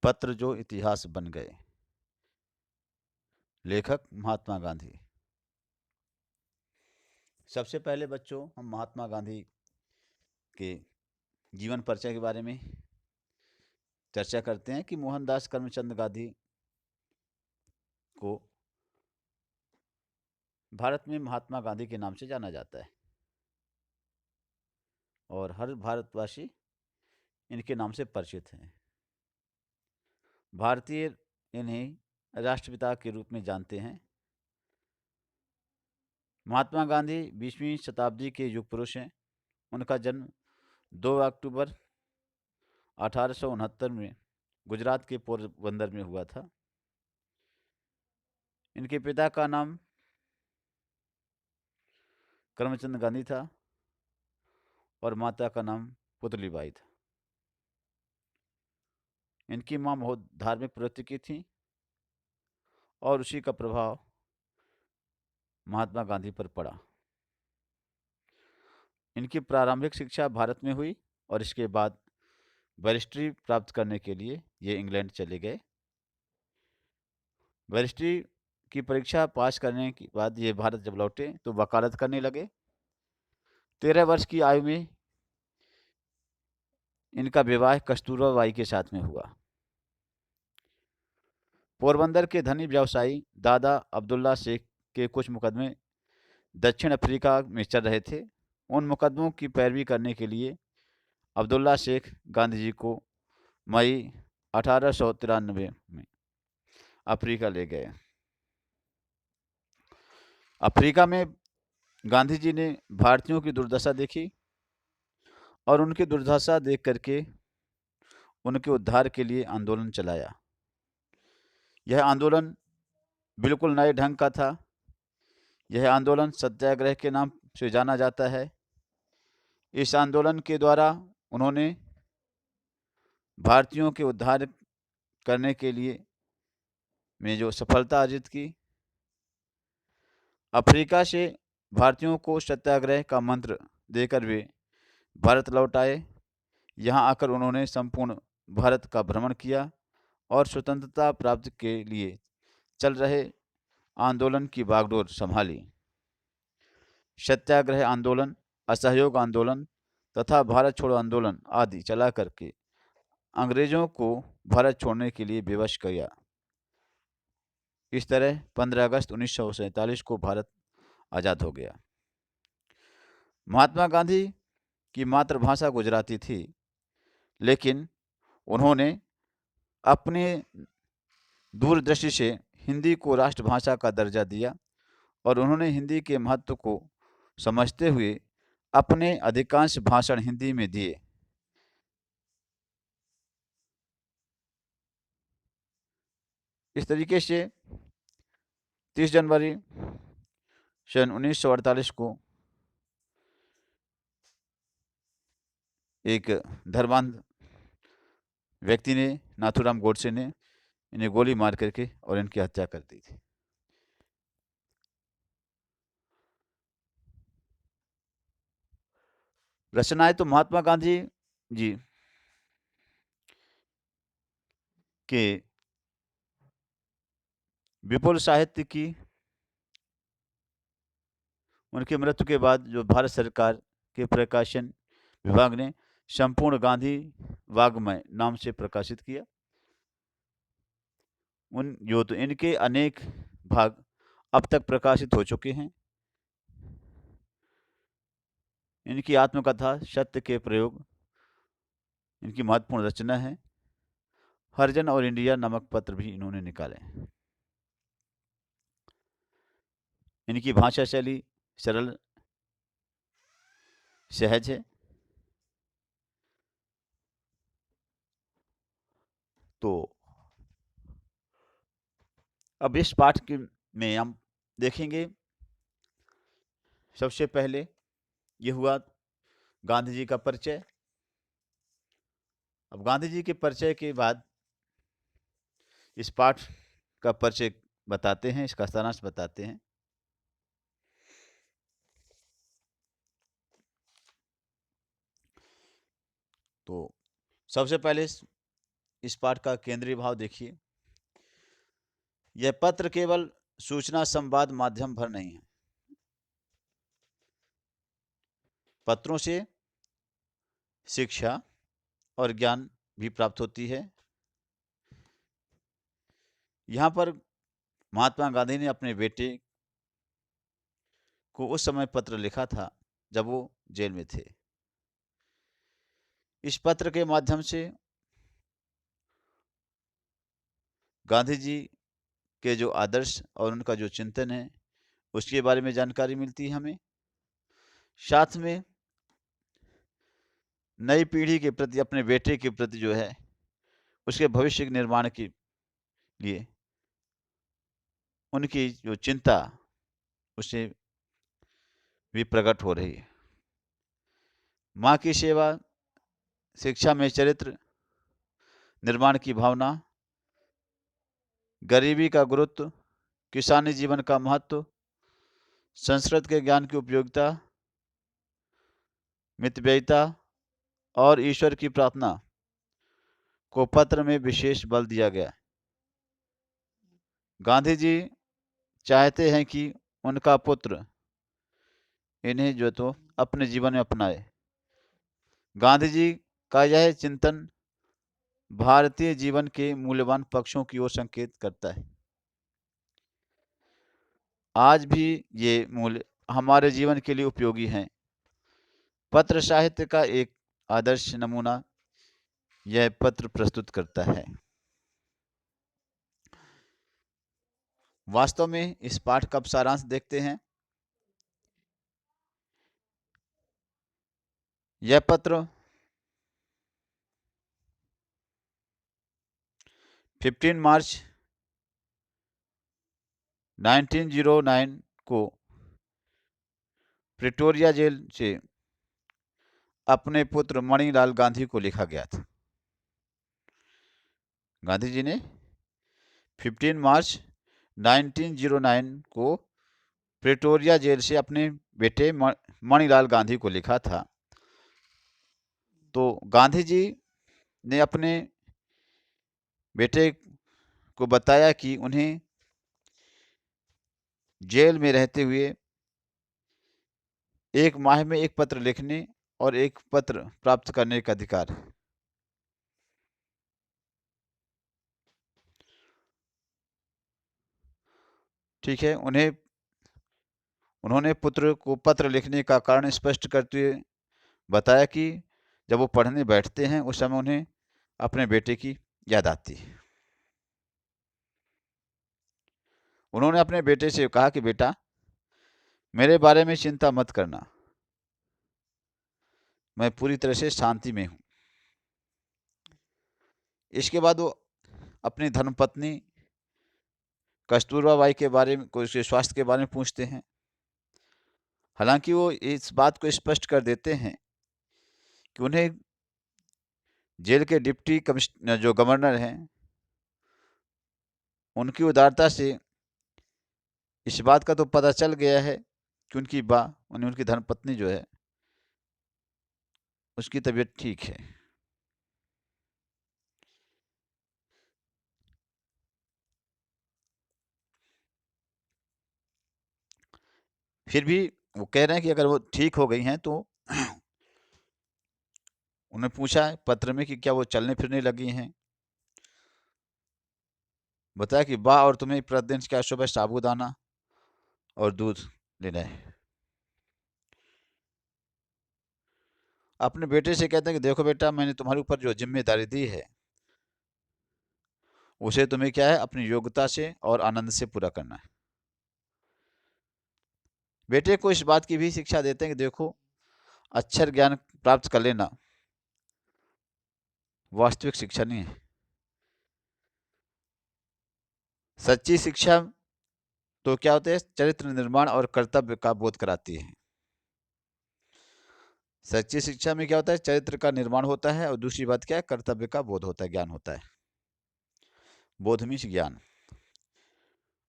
पत्र जो इतिहास बन गए। लेखक महात्मा गांधी। सबसे पहले बच्चों हम महात्मा गांधी के जीवन परिचय के बारे में चर्चा करते हैं कि मोहनदास करमचंद गांधी को भारत में महात्मा गांधी के नाम से जाना जाता है और हर भारतवासी इनके नाम से परिचित हैं। भारतीय इन्हें राष्ट्रपिता के रूप में जानते हैं। महात्मा गांधी 20वीं शताब्दी के युग पुरुष हैं। उनका जन्म 2 अक्टूबर 1869 में गुजरात के पोरबंदर में हुआ था। इनके पिता का नाम करमचंद गांधी था और माता का नाम पुतलीबाई था। इनकी मां बहुत धार्मिक प्रवृत्ति की थी और उसी का प्रभाव महात्मा गांधी पर पड़ा। इनकी प्रारंभिक शिक्षा भारत में हुई और इसके बाद बैरिस्ट्री प्राप्त करने के लिए ये इंग्लैंड चले गए। बैरिस्ट्री की परीक्षा पास करने के बाद ये भारत जब लौटे तो वकालत करने लगे। 13 वर्ष की आयु में इनका विवाह कस्तूरबा बाई के साथ में हुआ। पोरबंदर के धनी व्यवसायी दादा अब्दुल्ला शेख के कुछ मुकदमे दक्षिण अफ्रीका में चल रहे थे। उन मुकदमों की पैरवी करने के लिए अब्दुल्ला शेख गांधी जी को मई 1893 में अफ्रीका ले गए। अफ्रीका में गांधी जी ने भारतीयों की दुर्दशा देखी और उनकी दुर्दशा देख करके उनके उद्धार के लिए आंदोलन चलाया। यह आंदोलन बिल्कुल नए ढंग का था। यह आंदोलन सत्याग्रह के नाम से जाना जाता है। इस आंदोलन के द्वारा उन्होंने भारतीयों के उद्धार करने के लिए में जो सफलता अर्जित की। अफ्रीका से भारतीयों को सत्याग्रह का मंत्र देकर वे भारत लौट आए। यहाँ आकर उन्होंने संपूर्ण भारत का भ्रमण किया और स्वतंत्रता प्राप्ति के लिए चल रहे आंदोलन की बागडोर संभाली। सत्याग्रह आंदोलन, असहयोग आंदोलन तथा भारत छोड़ो आंदोलन आदि चला करके अंग्रेजों को भारत छोड़ने के लिए विवश किया। इस तरह 15 अगस्त 1947 को भारत आज़ाद हो गया। महात्मा गांधी की मातृभाषा गुजराती थी, लेकिन उन्होंने अपने दूरदृष्टि से हिंदी को राष्ट्रभाषा का दर्जा दिया और उन्होंने हिंदी के महत्व को समझते हुए अपने अधिकांश भाषण हिंदी में दिए। इस तरीके से 30 जनवरी सन 1948 को एक धर्मांध व्यक्ति ने, नाथूराम गोडसे ने, इन्हें गोली मार करके और इनकी हत्या कर दी थी। रचनाएं तो महात्मा गांधी जी के विपुल साहित्य की उनकी मृत्यु के बाद जो भारत सरकार के प्रकाशन विभाग ने संपूर्ण गांधी वाग्मय नाम से प्रकाशित किया। उन जो तो इनके अनेक भाग अब तक प्रकाशित हो चुके हैं। इनकी आत्मकथा सत्य के प्रयोग इनकी महत्वपूर्ण रचना है। हरिजन और इंडिया नमक पत्र भी इन्होंने निकाले। इनकी भाषा शैली सरल सहज है। तो अब इस पाठ के में हम देखेंगे, सबसे पहले ये हुआ गांधी जी का परिचय। अब गांधी जी के परिचय के बाद इस पाठ का परिचय बताते हैं, इसका सारांश बताते हैं। तो सबसे पहले इस पाठ का केंद्रीय भाव देखिए। यह पत्र केवल सूचना संवाद माध्यम भर नहीं है। पत्रों से शिक्षा और ज्ञान भी प्राप्त होती है। यहाँ पर महात्मा गांधी ने अपने बेटे को उस समय पत्र लिखा था जब वो जेल में थे। इस पत्र के माध्यम से गांधी जी के जो आदर्श और उनका जो चिंतन है उसके बारे में जानकारी मिलती है हमें। साथ में नई पीढ़ी के प्रति, अपने बेटे के प्रति जो है उसके भविष्य के निर्माण के लिए उनकी जो चिंता उससे भी प्रकट हो रही है। माँ की सेवा, शिक्षा में चरित्र निर्माण की भावना, गरीबी का गुरुत्व, किसानी जीवन का महत्व, संस्कृत के ज्ञान की उपयोगिता, मितव्ययिता और ईश्वर की प्रार्थना को पत्र में विशेष बल दिया गया। गांधी जी चाहते हैं कि उनका पुत्र इन्हें जो तो अपने जीवन में अपनाए। गांधी जी का यह चिंतन भारतीय जीवन के मूल्यवान पक्षों की ओर संकेत करता है। आज भी ये मूल्य हमारे जीवन के लिए उपयोगी हैं। पत्र साहित्य का एक आदर्श नमूना यह पत्र प्रस्तुत करता है। वास्तव में इस पाठ का सारांश देखते हैं। यह पत्र 15 मार्च 1909 को प्रिटोरिया जेल से अपने पुत्र मणिलाल गांधी को लिखा गया था। गांधी जी ने 15 मार्च 1909 को प्रिटोरिया जेल से अपने बेटे मणिलाल गांधी को लिखा था। तो गांधी जी ने अपने बेटे को बताया कि उन्हें जेल में रहते हुए एक माह में एक पत्र लिखने और एक पत्र प्राप्त करने का अधिकार है। ठीक है, उन्होंने पुत्र को पत्र लिखने का कारण स्पष्ट करते हुए बताया कि जब वो पढ़ने बैठते हैं उस समय उन्हें अपने बेटे की याद आती है। उन्होंने अपने बेटे से कहा कि बेटा, मेरे बारे में चिंता मत करना, मैं पूरी तरह से शांति में हूँ। इसके बाद वो अपनी धर्मपत्नी कस्तूरबा बाई के बारे में, उसके स्वास्थ्य के बारे में पूछते हैं। हालांकि वो इस बात को स्पष्ट कर देते हैं कि उन्हें जेल के डिप्टी कमिश्नर जो गवर्नर हैं उनकी उदारता से इस बात का तो पता चल गया है कि उनकी धर्मपत्नी जो है उसकी तबीयत ठीक है। फिर भी वो कह रहे हैं कि अगर वो ठीक हो गई हैं तो उन्हें पूछा है पत्र में कि क्या वो चलने फिरने लगी हैं। बताया कि बा और तुम्हें प्रतिदिन क्या सुबह साबूदाना और दूध लेना है। अपने बेटे से कहते हैं कि देखो बेटा, मैंने तुम्हारे ऊपर जो जिम्मेदारी दी है उसे तुम्हें क्या है अपनी योग्यता से और आनंद से पूरा करना है। बेटे को इस बात की भी शिक्षा देते हैं कि देखो, अक्षर ज्ञान प्राप्त कर लेना वास्तविक शिक्षा नहीं है। सच्ची शिक्षा तो क्या होते हैं, चरित्र निर्माण और कर्तव्य का बोध कराती है। सच्ची शिक्षा में क्या होता है, चरित्र का निर्माण होता है और दूसरी बात क्या है, कर्तव्य का बोध होता है, ज्ञान होता है। बोध मीन्स ज्ञान,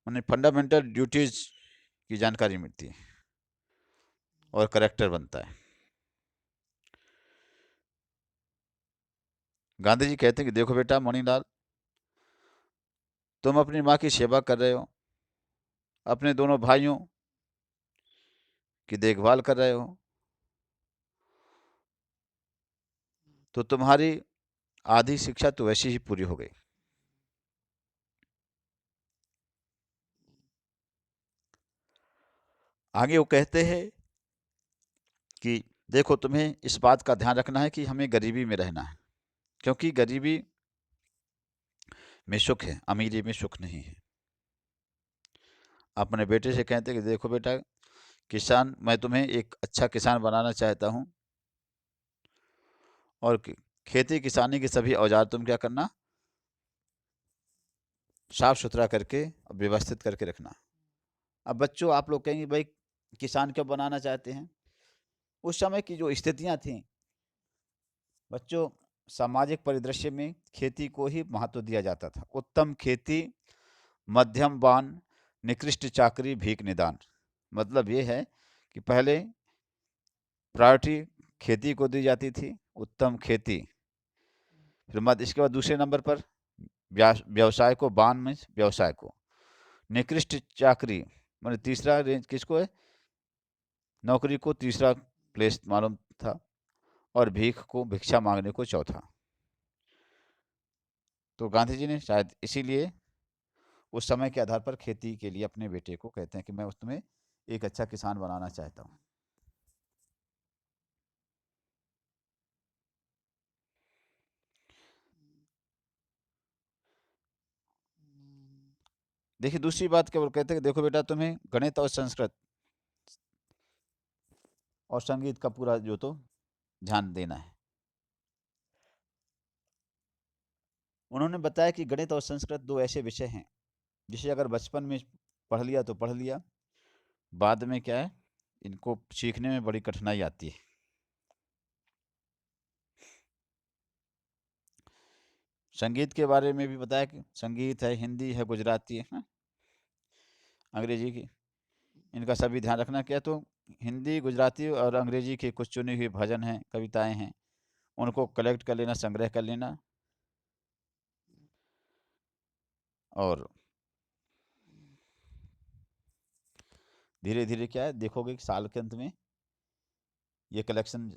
उन्हें फंडामेंटल ड्यूटीज की जानकारी मिलती है और करेक्टर बनता है। गांधी जी कहते हैं कि देखो बेटा मणिलाल, तुम अपनी माँ की सेवा कर रहे हो, अपने दोनों भाइयों की देखभाल कर रहे हो, तो तुम्हारी आधी शिक्षा तो वैसे ही पूरी हो गई। आगे वो कहते हैं कि देखो तुम्हें इस बात का ध्यान रखना है कि हमें गरीबी में रहना है, क्योंकि गरीबी में सुख है, अमीरी में सुख नहीं है। अपने बेटे से कहते हैं कि देखो बेटा किसान, मैं तुम्हें एक अच्छा किसान बनाना चाहता हूँ, और खेती किसानी के सभी औजार तुम क्या करना, साफ सुथरा करके व्यवस्थित करके रखना। अब बच्चों आप लोग कहेंगे भाई किसान क्यों बनाना चाहते हैं? उस समय की जो स्थितियां थी बच्चों, सामाजिक परिदृश्य में खेती को ही महत्व दिया जाता था। उत्तम खेती, मध्यम बान, निकृष्ट चाकरी, भीख निदान। मतलब ये है कि पहले प्रायोरिटी खेती को दी जाती थी, उत्तम खेती, फिर मध्य, इसके बाद दूसरे नंबर पर व्यवसाय को, बान में व्यवसाय को, निकृष्ट चाकरी मतलब तीसरा रेंज किसको है, नौकरी को तीसरा प्लेस मालूम था, और भीख को, भिक्षा मांगने को चौथा। तो गांधी जी ने शायद इसीलिए उस समय के आधार पर खेती के लिए अपने बेटे को कहते हैं कि मैं उसमें एक अच्छा किसान बनाना चाहता हूँ। देखिए दूसरी बात क्या वो कहते हैं कि देखो बेटा तुम्हें गणित और संस्कृत और संगीत का पूरा जो तो ध्यान देना है। उन्होंने बताया कि गणित और संस्कृत दो ऐसे विषय हैं जिसे अगर बचपन में पढ़ लिया तो पढ़ लिया, बाद में क्या है, इनको सीखने में बड़ी कठिनाई आती है। संगीत के बारे में भी बताया कि संगीत है, हिंदी है, गुजराती है ना, अंग्रेजी की, इनका सभी ध्यान रखना। क्या तो हिंदी, गुजराती और अंग्रेजी के कुछ चुने हुए भजन हैं, कविताएं हैं, उनको कलेक्ट कर लेना, संग्रह कर लेना। और धीरे धीरे क्या है देखोगे कि साल के अंत में ये कलेक्शन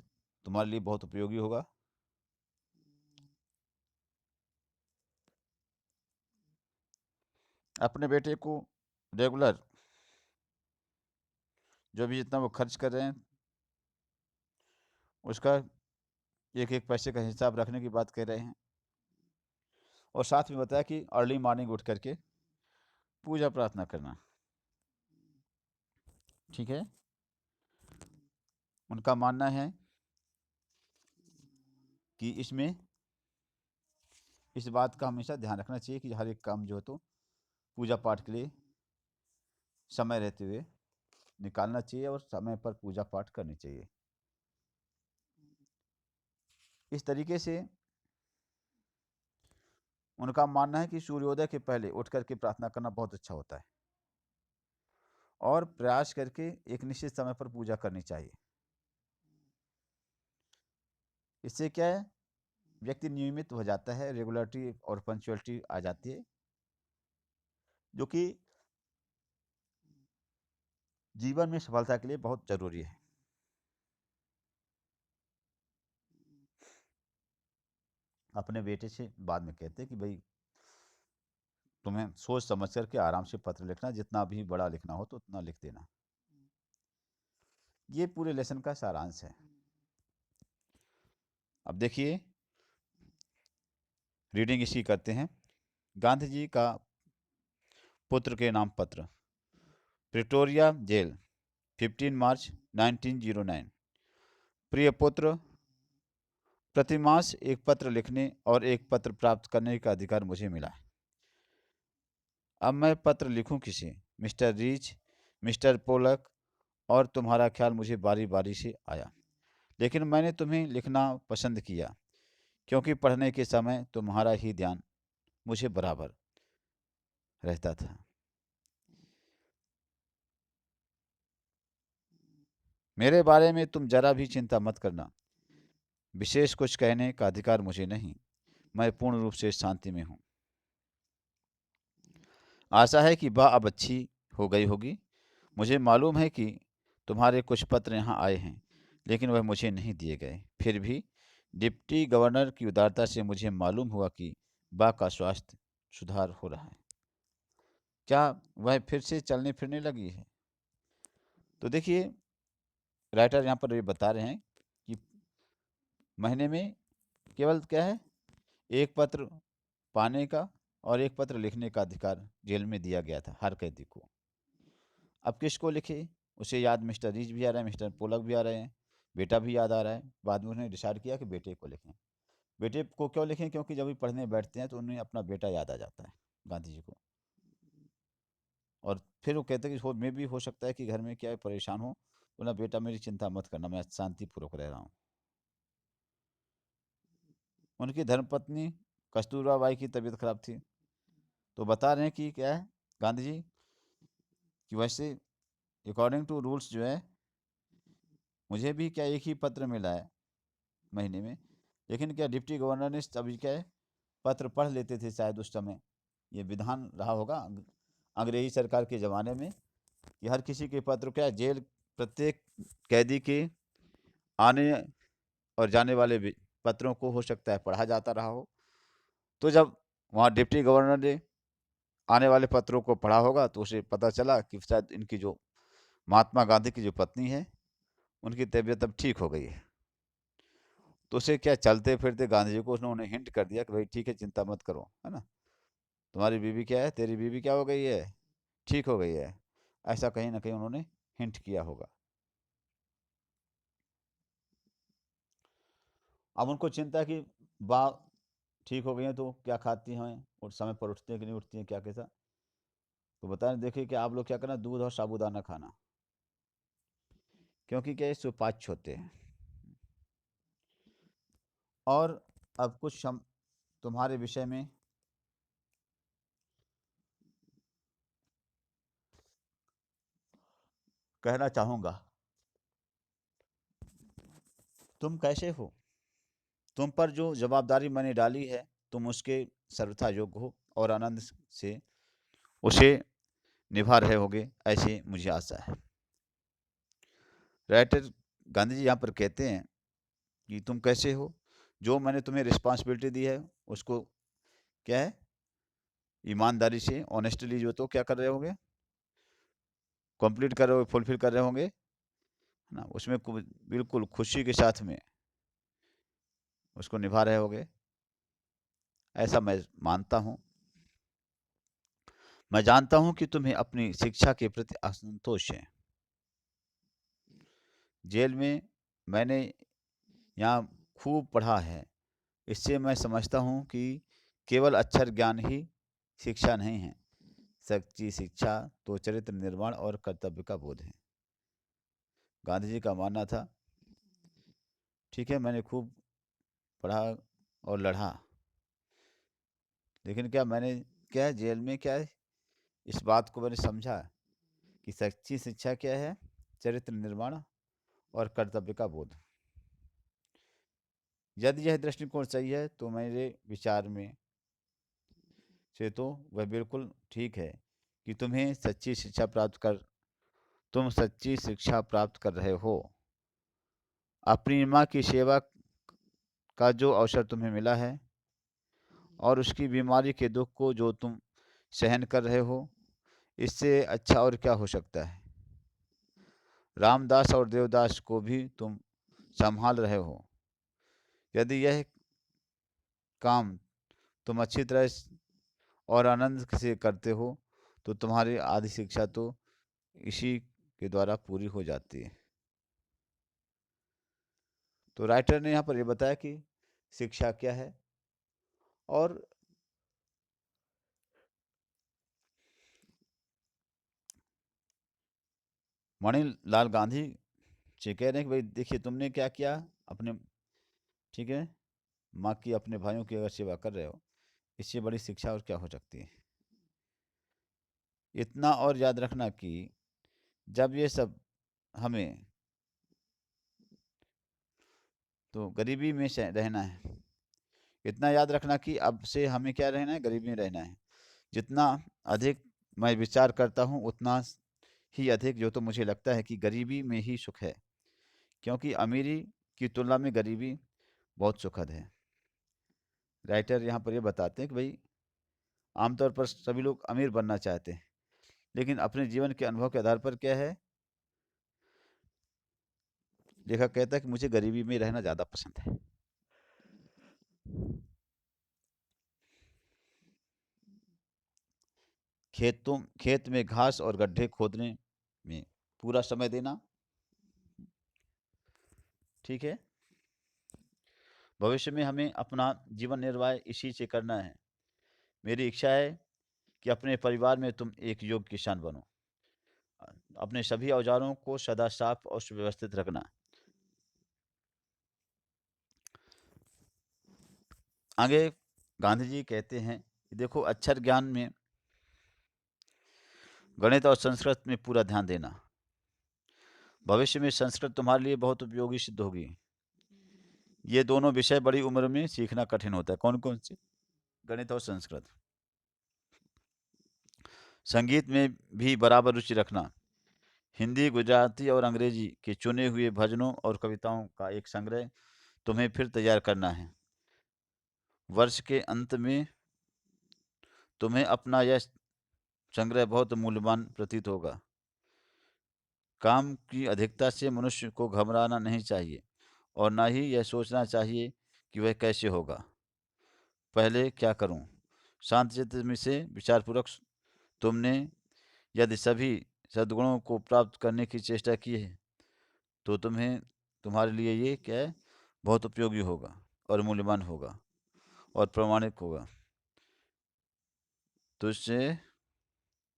तुम्हारे लिए बहुत उपयोगी होगा। अपने बेटे को रेगुलर जो भी जितना वो खर्च कर रहे हैं उसका एक एक पैसे का हिसाब रखने की बात कह रहे हैं। और साथ में बताया कि अर्ली मॉर्निंग उठ करके पूजा प्रार्थना करना, ठीक है। उनका मानना है कि इसमें इस बात का हमेशा ध्यान रखना चाहिए कि हर एक काम जो है तो पूजा पाठ के लिए समय रहते हुए निकालना चाहिए और समय पर पूजा पाठ करनी चाहिए। इस तरीके से उनका मानना है कि सूर्योदय के पहले उठ करके प्रार्थना करना बहुत अच्छा होता है, और प्रयास करके एक निश्चित समय पर पूजा करनी चाहिए। इससे क्या है, व्यक्ति नियमित हो जाता है, रेगुलरिटी और पंचुअलिटी आ जाती है, जो कि जीवन में सफलता के लिए बहुत जरूरी है। अपने बेटे से बाद में कहते हैं कि भाई तुम्हें सोच समझ करके आराम से पत्र लिखना, जितना भी बड़ा लिखना हो तो उतना लिख देना। ये पूरे लेसन का सारांश है। अब देखिए रीडिंग इसकी करते हैं। गांधी जी का पुत्र के नाम पत्र, प्रिटोरिया जेल, 15 मार्च 1909। प्रिय पुत्र, प्रतिमास एक पत्र लिखने और एक पत्र प्राप्त करने का अधिकार मुझे मिला है। अब मैं पत्र लिखूं किसे? मिस्टर रीच, मिस्टर पोलक, और तुम्हारा ख्याल मुझे बारी बारी से आया, लेकिन मैंने तुम्हें लिखना पसंद किया क्योंकि पढ़ने के समय तुम्हारा ही ध्यान मुझे बराबर रहता था। मेरे बारे में तुम जरा भी चिंता मत करना, विशेष कुछ कहने का अधिकार मुझे नहीं। मैं पूर्ण रूप से शांति में हूँ। आशा है कि बा अब अच्छी हो गई होगी। मुझे मालूम है कि तुम्हारे कुछ पत्र यहाँ आए हैं, लेकिन वह मुझे नहीं दिए गए। फिर भी डिप्टी गवर्नर की उदारता से मुझे मालूम हुआ कि बा का स्वास्थ्य सुधार हो रहा है। क्या वह फिर से चलने फिरने लगी है? तो देखिए, राइटर यहाँ पर ये बता रहे हैं कि महीने में केवल क्या है, एक पत्र पाने का और एक पत्र लिखने का अधिकार जेल में दिया गया था हर कैदी को। अब किसको लिखे? उसे याद मिस्टर रीच भी आ रहा है, मिस्टर पोलक भी आ रहे हैं, बेटा भी याद आ रहा है। बाद में उन्होंने डिसाइड किया कि बेटे को लिखें। बेटे को क्यों लिखें? क्योंकि जब भी पढ़ने बैठते हैं तो उन्हें अपना बेटा याद आ जाता है, गांधी जी को। और फिर वो कहते हैं कि मे भी हो सकता है कि घर में क्या है, परेशान हो, बोला बेटा मेरी चिंता मत करना, मैं शांतिपूर्वक रह रहा हूँ। उनकी धर्मपत्नी कस्तूरबा बाई की तबीयत खराब थी, तो बता रहे हैं कि क्या है गांधी जी कि वैसे अकॉर्डिंग टू रूल्स जो है, मुझे भी क्या एक ही पत्र मिला है महीने में, लेकिन क्या डिप्टी गवर्नर ने अभी क्या है पत्र पढ़ लेते थे शायद उस समय, ये विधान रहा होगा अंग्रेजी सरकार के ज़माने में कि हर किसी के पत्र क्या है, जेल प्रत्येक कैदी के आने और जाने वाले पत्रों को हो सकता है पढ़ा जाता रहा हो। तो जब वहाँ डिप्टी गवर्नर ने आने वाले पत्रों को पढ़ा होगा तो उसे पता चला कि शायद इनकी जो महात्मा गांधी की जो पत्नी है उनकी तबीयत अब ठीक हो गई है। तो उसे क्या चलते फिरते गांधी जी को उन्होंने हिंट कर दिया कि भाई ठीक है, चिंता मत करो, है ना, तुम्हारी बीवी क्या है, तेरी बीवी क्या हो गई है, ठीक हो गई है। ऐसा कहीं ना कहीं उन्होंने हिंट किया होगा। अब उनको चिंता कि बा ठीक हो गई हैं तो क्या खाती हैं और समय पर उठती हैं कि नहीं उठती हैं, क्या कैसा। तो बताएं, देखिए कि आप लोग क्या करना, दूध और साबूदाना खाना, क्योंकि क्या ये सुपाच्य होते हैं। और अब कुछ हम तुम्हारे विषय में कहना चाहूँगा। तुम कैसे हो? तुम पर जो जवाबदारी मैंने डाली है, तुम उसके सर्वथा योग्य हो और आनंद से उसे निभा रहे होगे, ऐसी मुझे आशा है। राइटर गांधी जी यहाँ पर कहते हैं कि तुम कैसे हो, जो मैंने तुम्हें रिस्पॉन्सिबिलिटी दी है उसको क्या है, ईमानदारी से ऑनेस्टली जो तो क्या कर रहे होंगे, कंप्लीट कर रहे हो, फुलफिल कर रहे होंगे, है ना, उसमें बिल्कुल खुशी के साथ में उसको निभा रहे होगे, ऐसा मैं मानता हूँ। मैं जानता हूँ कि तुम्हें अपनी शिक्षा के प्रति असंतोष है। जेल में मैंने यहाँ खूब पढ़ा है, इससे मैं समझता हूँ कि केवल अक्षर ज्ञान ही शिक्षा नहीं है। सच्ची शिक्षा तो चरित्र निर्माण और कर्तव्य का बोध है। गांधी जी का मानना था, ठीक है मैंने खूब पढ़ा और लड़ा, लेकिन क्या मैंने क्या है जेल में क्या है इस बात को मैंने समझा कि सच्ची शिक्षा क्या है, चरित्र निर्माण और कर्तव्य का बोध। यदि यह दृष्टिकोण सही है तो मेरे विचार में से तो वह बिल्कुल ठीक है कि तुम सच्ची शिक्षा प्राप्त कर रहे हो। अपनी माँ की सेवा का जो अवसर तुम्हें मिला है और उसकी बीमारी के दुख को जो तुम सहन कर रहे हो, इससे अच्छा और क्या हो सकता है। रामदास और देवदास को भी तुम संभाल रहे हो। यदि यह काम तुम अच्छी तरह और आनंद से करते हो तो तुम्हारी आधी शिक्षा तो इसी के द्वारा पूरी हो जाती है। तो राइटर ने यहाँ पर ये बताया कि शिक्षा क्या है। और मणिलाल गांधी से कह रहे हैं कि भाई देखिए तुमने क्या किया अपने, ठीक है, माँ की अपने भाइयों की अगर सेवा कर रहे हो, इससे बड़ी शिक्षा और क्या हो सकती है। इतना और याद रखना कि जब ये सब हमें तो गरीबी में से रहना है, इतना याद रखना कि अब से हमें क्या रहना है, गरीबी में रहना है। जितना अधिक मैं विचार करता हूँ उतना ही अधिक जो तो मुझे लगता है कि गरीबी में ही सुख है, क्योंकि अमीरी की तुलना में गरीबी बहुत सुखद है। राइटर यहाँ पर ये बताते हैं कि भाई आमतौर पर सभी लोग अमीर बनना चाहते हैं, लेकिन अपने जीवन के अनुभव के आधार पर क्या है, लेखक कहता है कि मुझे गरीबी में रहना ज़्यादा पसंद है। खेत में घास और गड्ढे खोदने में पूरा समय देना, ठीक है। भविष्य में हमें अपना जीवन निर्वाह इसी से करना है। मेरी इच्छा है कि अपने परिवार में तुम एक योग्य किसान बनो। अपने सभी औजारों को सदा साफ और सुव्यवस्थित रखना। आगे गांधी जी कहते हैं कि देखो, अक्षर ज्ञान में गणित और संस्कृत में पूरा ध्यान देना। भविष्य में संस्कृत तुम्हारे लिए बहुत उपयोगी सिद्ध होगी। ये दोनों विषय बड़ी उम्र में सीखना कठिन होता है। कौन कौन से? गणित और संस्कृत। संगीत में भी बराबर रुचि रखना। हिंदी, गुजराती और अंग्रेजी के चुने हुए भजनों और कविताओं का एक संग्रह तुम्हें फिर तैयार करना है। वर्ष के अंत में तुम्हें अपना यह संग्रह बहुत मूल्यवान प्रतीत होगा। काम की अधिकता से मनुष्य को घबराना नहीं चाहिए और ना ही यह सोचना चाहिए कि वह कैसे होगा, पहले क्या करूं। शांत चित्त में से विचारपूर्वक तुमने यदि सभी सद्गुणों को प्राप्त करने की चेष्टा की है तो तुम्हारे लिए ये क्या है, बहुत उपयोगी होगा और मूल्यवान होगा और प्रामाणिक होगा। तुझसे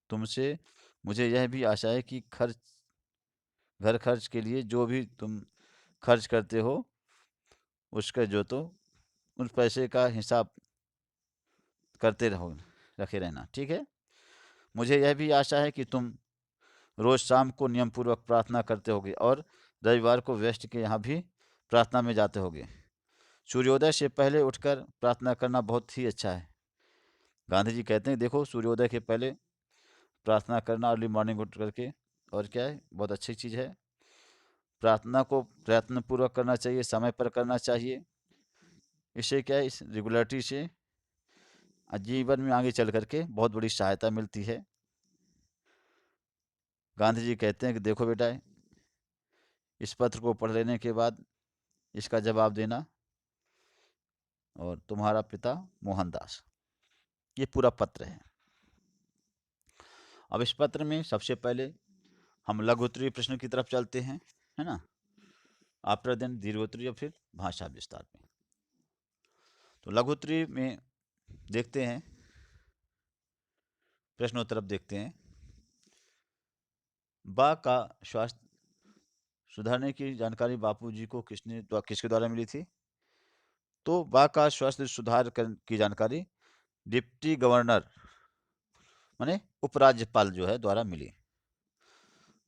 तुमसे मुझे यह भी आशा है कि घर खर्च के लिए जो भी तुम खर्च करते हो उसका जो तो उस पैसे का हिसाब करते रहो, रखे रहना, ठीक है। मुझे यह भी आशा है कि तुम रोज शाम को नियम पूर्वक प्रार्थना करते होगे और रविवार को व्यस्त के यहाँ भी प्रार्थना में जाते होगे। सूर्योदय से पहले उठकर प्रार्थना करना बहुत ही अच्छा है। गांधी जी कहते हैं देखो, सूर्योदय के पहले प्रार्थना करना अर्ली मॉर्निंग उठ करके, और क्या है, बहुत अच्छी चीज़ है। प्रार्थना को प्रयत्नपूर्वक करना चाहिए, समय पर करना चाहिए। इससे क्या है, इस रेगुलरिटी से जीवन में आगे चल करके बहुत बड़ी सहायता मिलती है। गांधी जी कहते हैं कि देखो बेटा, इस पत्र को पढ़ लेने के बाद इसका जवाब देना। और तुम्हारा पिता मोहनदास, ये पूरा पत्र है। अब इस पत्र में सबसे पहले हम लघु उत्तरीय प्रश्न की तरफ चलते हैं, है ना। आफ्टर देन दीर्घोत्तरीय, फिर भाषा विस्तार में। तो लघु उत्तरीय में देखते हैं, प्रश्नों तरफ देखते हैं। बा का स्वास्थ्य सुधारने की जानकारी बापूजी को किसके द्वारा मिली थी? तो बा का स्वास्थ्य की जानकारी डिप्टी गवर्नर माने उपराज्यपाल जो है द्वारा मिली।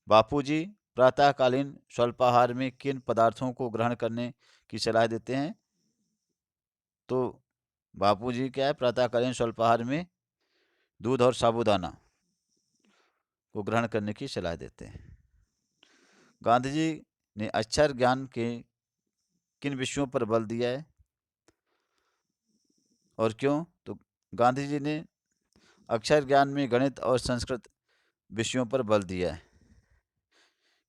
बापूजी प्रातःकालीन स्वल्पाहार में किन पदार्थों को ग्रहण करने की सलाह देते हैं? तो बापूजी क्या है, प्रातःकालीन स्वल्पाहार में दूध और साबूदाना को ग्रहण करने की सलाह देते हैं। गांधी जी ने अक्षर ज्ञान के किन विषयों पर बल दिया है और क्यों? तो गांधी जी ने अक्षर ज्ञान में गणित और संस्कृत विषयों पर बल दिया है,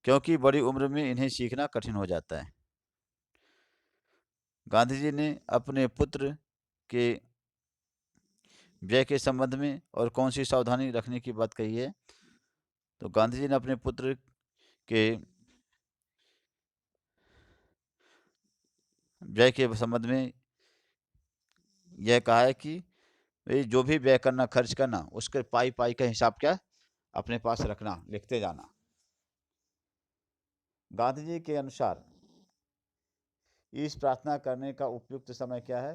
क्योंकि बड़ी उम्र में इन्हें सीखना कठिन हो जाता है। गांधी जी ने अपने पुत्र के व्यय के संबंध में और कौन सी सावधानी रखने की बात कही है? तो गांधी जी ने अपने पुत्र के व्यय के संबंध में यह कहा है कि भाई जो भी व्यय करना, खर्च करना, उसके पाई पाई का हिसाब क्या अपने पास रखना, लिखते जाना। गांधी जी के अनुसार इस प्रार्थना करने का उपयुक्त समय क्या है?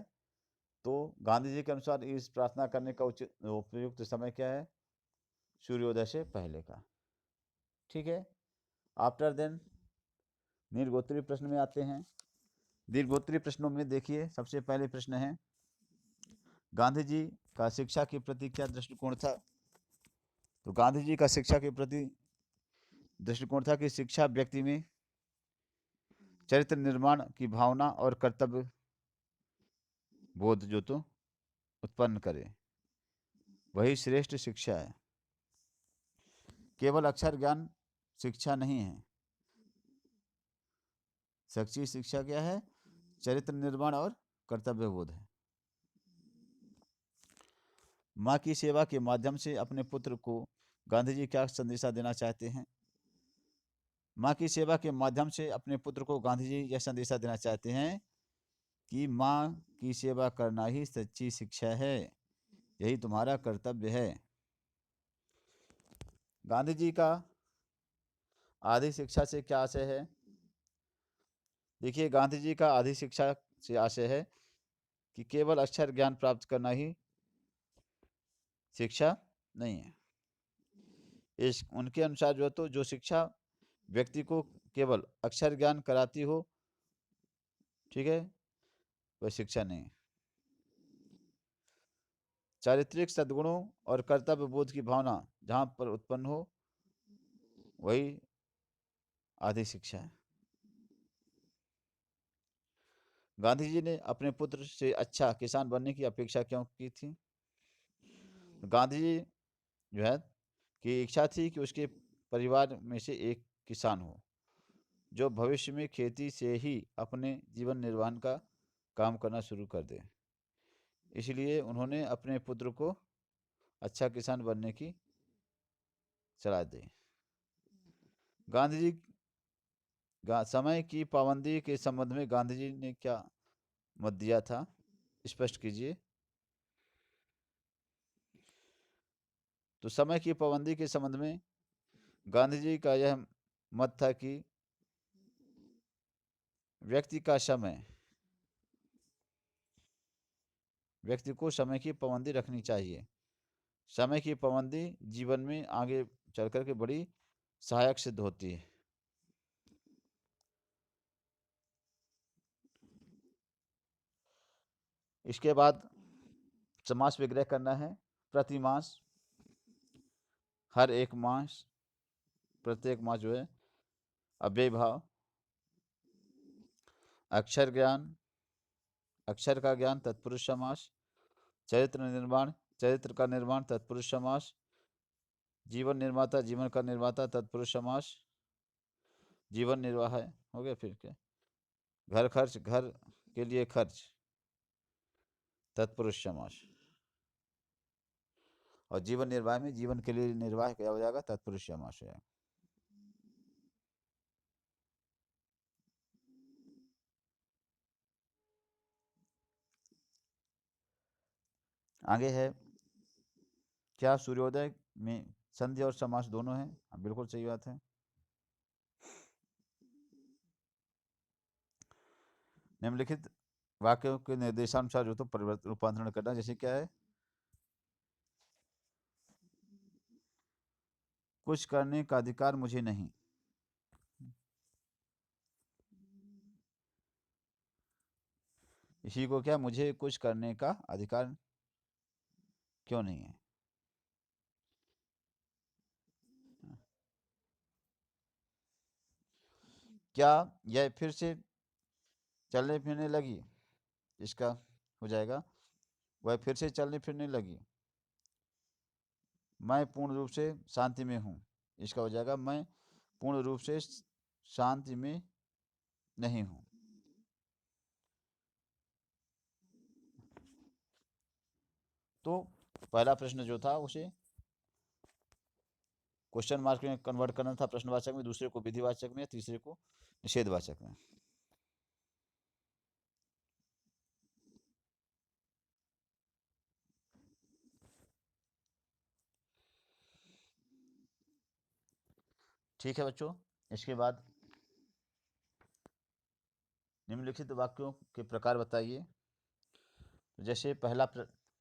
तो गांधी जी के अनुसार इस प्रार्थना करने का उपयुक्त समय क्या है? सूर्योदय से पहले का, ठीक है। आफ्टर देन दीर्घोत्तरीय प्रश्न में आते हैं। दीर्घोत्तरीय प्रश्नों में देखिए, सबसे पहले प्रश्न है गांधी जी का शिक्षा के प्रति क्या दृष्टिकोण था? तो गांधी जी का शिक्षा के प्रति दृष्टिकोण था कि शिक्षा व्यक्ति में चरित्र निर्माण की भावना और कर्तव्य बोध जो तो उत्पन्न करे, वही श्रेष्ठ शिक्षा है। केवल अक्षर ज्ञान शिक्षा नहीं है। सच्ची शिक्षा क्या है? चरित्र निर्माण और कर्तव्य बोध है। माँ की सेवा के माध्यम से अपने पुत्र को गांधी जी क्या संदेशा देना चाहते हैं? माँ की सेवा के माध्यम से अपने पुत्र को गांधी जी यह संदेशा देना चाहते हैं कि माँ की सेवा करना ही सच्ची शिक्षा है, यही तुम्हारा कर्तव्य है। गांधी जी का आधी शिक्षा से क्या आशय है? देखिए, गांधी जी का आधी शिक्षा से आशय है कि केवल अक्षर ज्ञान प्राप्त करना ही शिक्षा नहीं है। इस उनके अनुसार जो शिक्षा व्यक्ति को केवल अक्षर ज्ञान कराती हो, ठीक है, वह शिक्षा नहीं है। चारित्रिक सद्गुणों और कर्तव्य बोध की भावना जहाँ पर उत्पन्न हो, वही आधी शिक्षा है। गांधी जी ने अपने पुत्र से अच्छा किसान बनने की अपेक्षा क्यों की थी? गांधी जी जो है की इच्छा थी कि उसके परिवार में से एक किसान हो जो भविष्य में खेती से ही अपने जीवन निर्वाह का काम करना शुरू कर दे। इसलिए उन्होंने अपने पुत्र को अच्छा किसान बनने की सलाह दी। गांधी जी समय की पाबंदी के संबंध में गांधी जी ने क्या मत दिया था? स्पष्ट कीजिए। तो समय की पाबंदी के संबंध में गांधी जी का यह मत था कि व्यक्ति का समय व्यक्ति को समय की पाबंदी रखनी चाहिए। समय की पाबंदी जीवन में आगे चल कर के बड़ी सहायक सिद्ध होती है। इसके बाद समास विग्रह करना है। प्रतिमास, हर एक मास, प्रत्येक मास जो है, अव्यय भाव, अक्षर ज्ञान, अक्षर का ज्ञान तत्पुरुष समास, चरित्र का निर्माण तत्पुरुष समास, जीवन निर्माता जीवन का निर्माता तत्पुरुष समास, जीवन निर्वाह है, हो गया। फिर क्या? घर के लिए खर्च तत्पुरुष समास, और जीवन निर्वाह में जीवन के लिए निर्वाह क्या हो जाएगा? तत्पुरुष समास हो जाएगा। आगे है, क्या सूर्योदय में संध्या और समास दोनों है? हाँ, बिल्कुल सही बात है। निम्नलिखित वाक्यों के निर्देशानुसार जो तो परिवर्तन रूपांतरण करना, जैसे क्या है? कुछ करने का अधिकार मुझे नहीं। इसी को क्या, मुझे कुछ करने का अधिकार क्यों नहीं है? क्या यह फिर से चलने फिरने लगी? इसका हो जाएगा, वह फिर से चलने फिरने लगी। मैं पूर्ण रूप से शांति में हूँ। इसका हो जाएगा, मैं पूर्ण रूप से शांति में नहीं हूँ। तो पहला प्रश्न जो था उसे क्वेश्चन मार्क में कन्वर्ट करना था, प्रश्नवाचक में, दूसरे को विधिवाचक में, तीसरे को निषेधवाचक में। ठीक है बच्चों, इसके बाद निम्नलिखित वाक्यों के प्रकार बताइए। जैसे पहला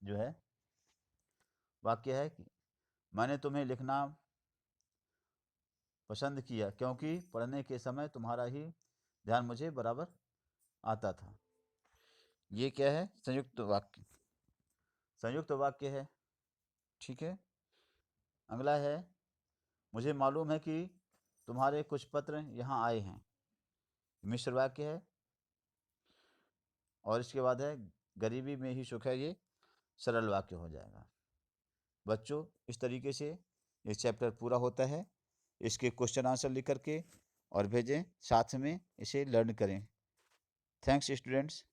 जो है वाक्य है कि मैंने तुम्हें लिखना पसंद किया क्योंकि पढ़ने के समय तुम्हारा ही ध्यान मुझे बराबर आता था। ये क्या है? संयुक्त वाक्य। संयुक्त वाक्य है। ठीक है, अगला है, मुझे मालूम है कि तुम्हारे कुछ पत्र यहाँ आए हैं। मिश्र वाक्य है। और इसके बाद है, गरीबी में ही सुख है, ये सरल वाक्य हो जाएगा। बच्चों, इस तरीके से ये चैप्टर पूरा होता है। इसके क्वेश्चन आंसर लिख करके और भेजें, साथ में इसे लर्न करें। Thanks students.